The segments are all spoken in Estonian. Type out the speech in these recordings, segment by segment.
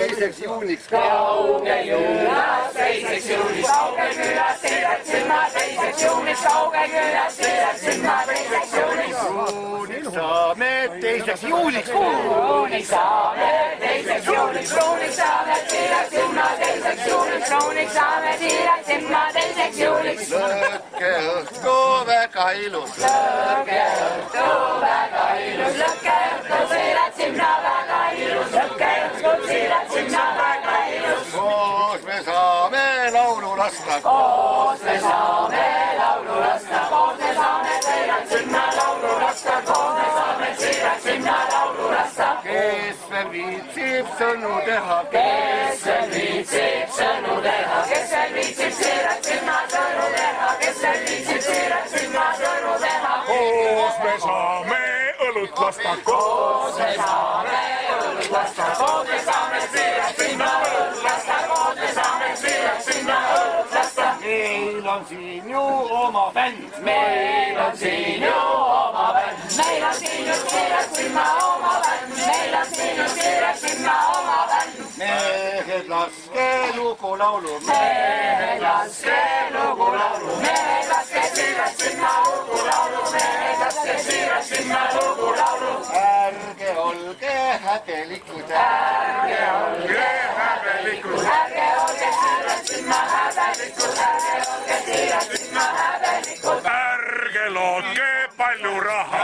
teiseks juuniks kauge juulas, teiseks juuniks kauge külas, siirdatsin ma teiseks juuniks kauge külas, siirdatsin ma teiseks juuniks. Kruuniks saame teiseks juuniks, kruuniks saame teiseks juuniks, kruuniks saame siirdatsin ma teiseks juuniks, kruuniks saame siirdatsin ma teiseks juuniks. Lõkke õhtu väga ilus, lõkke õhtu väga ilus, lõkke õhtu siirdatsin ma väga ilus, lõkke õhtu siirdatsin ma väga ilus. Koos me saame laulu lasta, koos me saame laulu lasta, koos me saame siirdatsin ma laulu lasta, koos me saame siirdatsin ma laulu lasta. Kes veel viitsib sõnu teha, kes veel viitsib sõnu teha, kes veel viitsib siirdatsin ma sõnu teha, kes veel viitsib siirdatsin ma sõnu teha. Koos me saame õlut lasta, koos me saame õlut lasta, koos me saame siirdatsin ma õlut lasta, koos me saame siirdatsin ma õlut lasta. Meil on siin ju oma bänd, meil on siin ju oma bänd, meil on siin ju siirdatsin ma oma bänd, meil on siin ju siirdatsin ma oma bänd. Mehed laske lugu laulu, mehed laske lugu laulu, mehed laske siirdatsin ma lugu laulu, mehed laske siirdatsin ma lugu laulu. Ärge olge häbelikud, ärge olge häbelikud, ärge olge siirdatsin ma häbelikud, ärge olge siirdatsin ma häbelikud. Ärge lootke palju raha.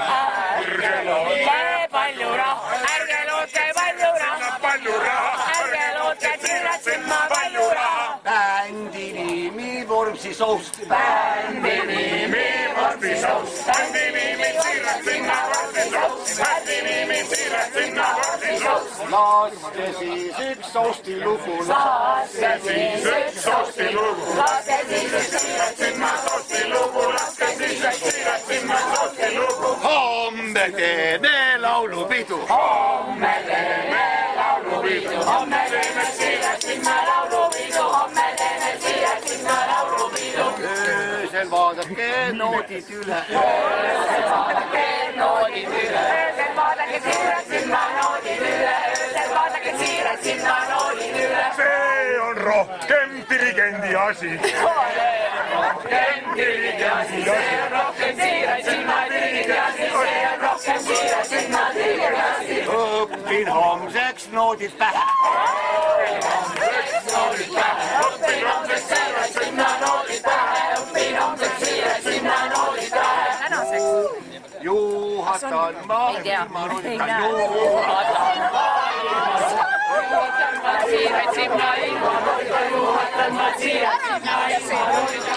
ärge lootke palju raha, ärge lootke palju raha, Palju raha. ärge lootke sinna palju raha. Bändi nimi Vormsi Soust. Bändi nimi Vormsi Soust. Bändi nimi Siiralt sinna Vormsi Soust. Bändi nimi Siiralt sinna Vormsi Soust. Laske siis üks Sousti lugu. laske Siis üks Sousti lugu. laske siis üks Siiralt Sinna Sousti lugu. Laske siis üks Siiralt sinna Sousti lugu. Homme teeme laulupidu. homme teeme laulupidu, homme teeme Siiralt sinna laulupidu, homme teeme Siiralt sinna laulupidu. Öösel vaadake noodid üle. vaadake noodid üle, öösel vaadake Siiralt sinna noodid üle, öösel vaadake Siiralt sinna noodid üle. See on rohkem dirigendi asi. rohkem dirigendi asi, see on rohkem Siiralt sinna dirigendi asi, see on rohkem Siiralt sinna dirigendi asi. Õpin homseks noodid pähe. noodid pähe, õpin homseks Siiralt sinna noodid pähe, õpin homseks Siiralt sinna noodid pähe. Juhatan ma ilma noodita. juhatan ma Siiralt sinna ilma noodita, juhatan ma Siiralt sinna ilma noodita.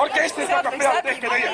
orkestris hakkab peale, tehke teie.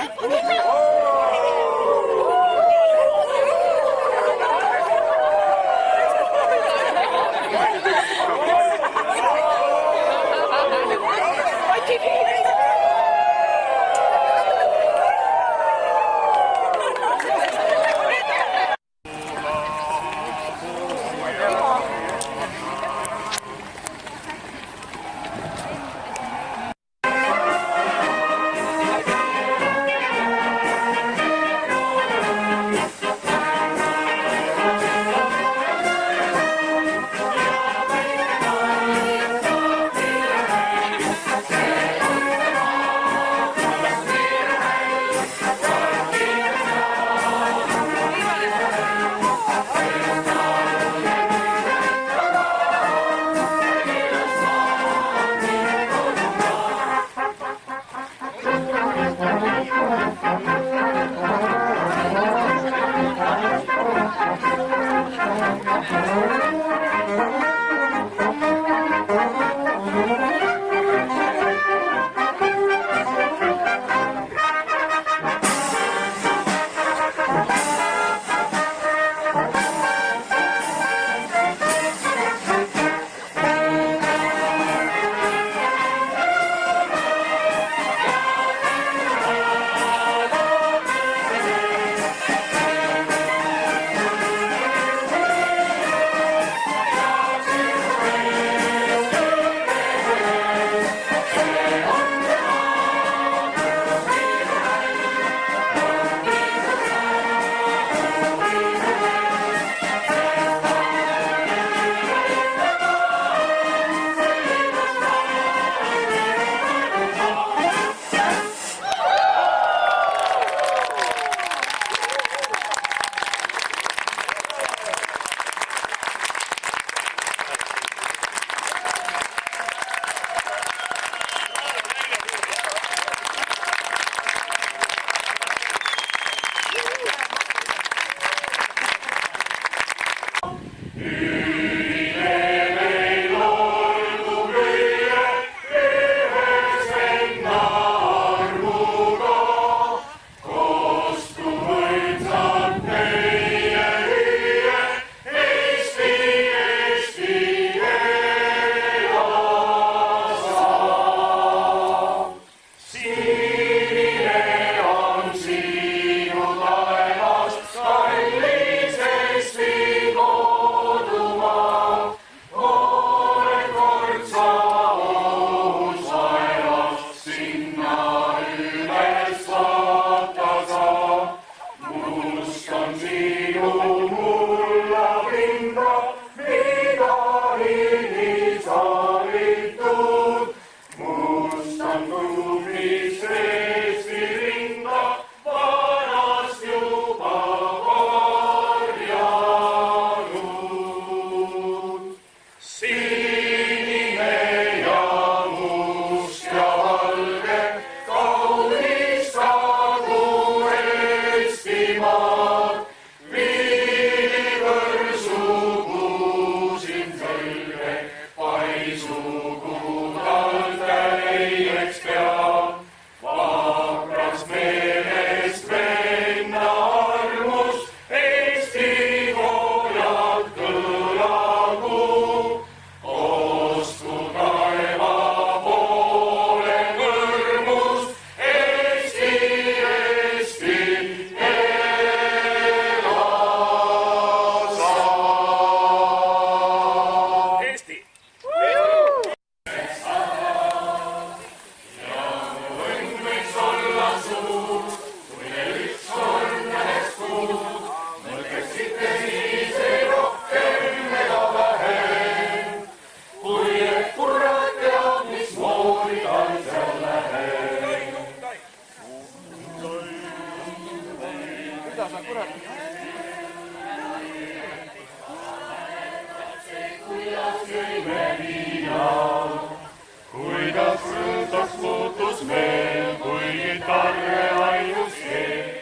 kuidas rõõmsaks muutus meel, kui kitarre ainus keel.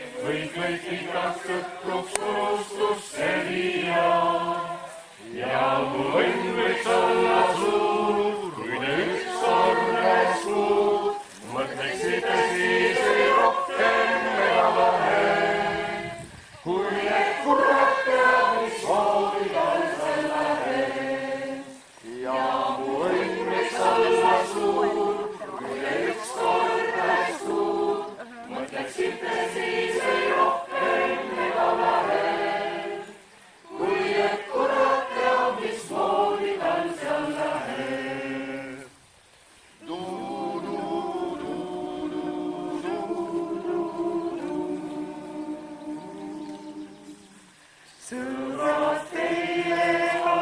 sõbrad, teiega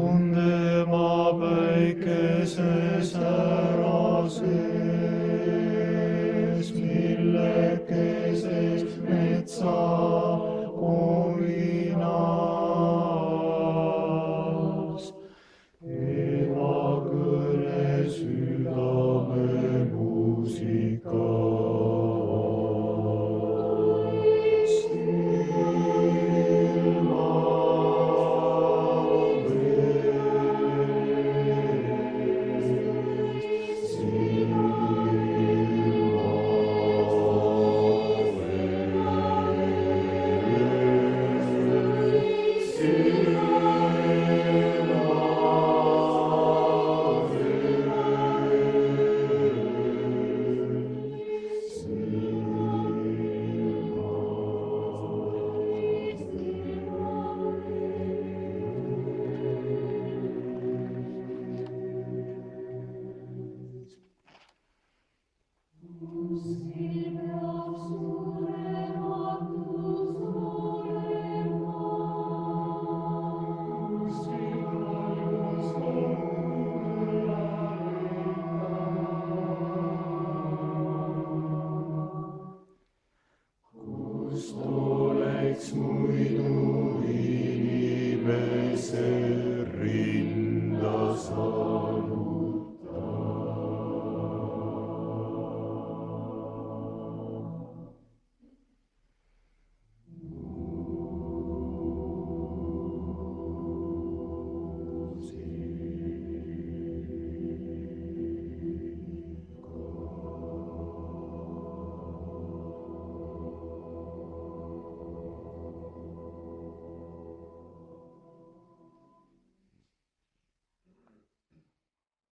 on päikeses ära sees, millekeses metsa ovinas. Ema kõne südame muusika. Silver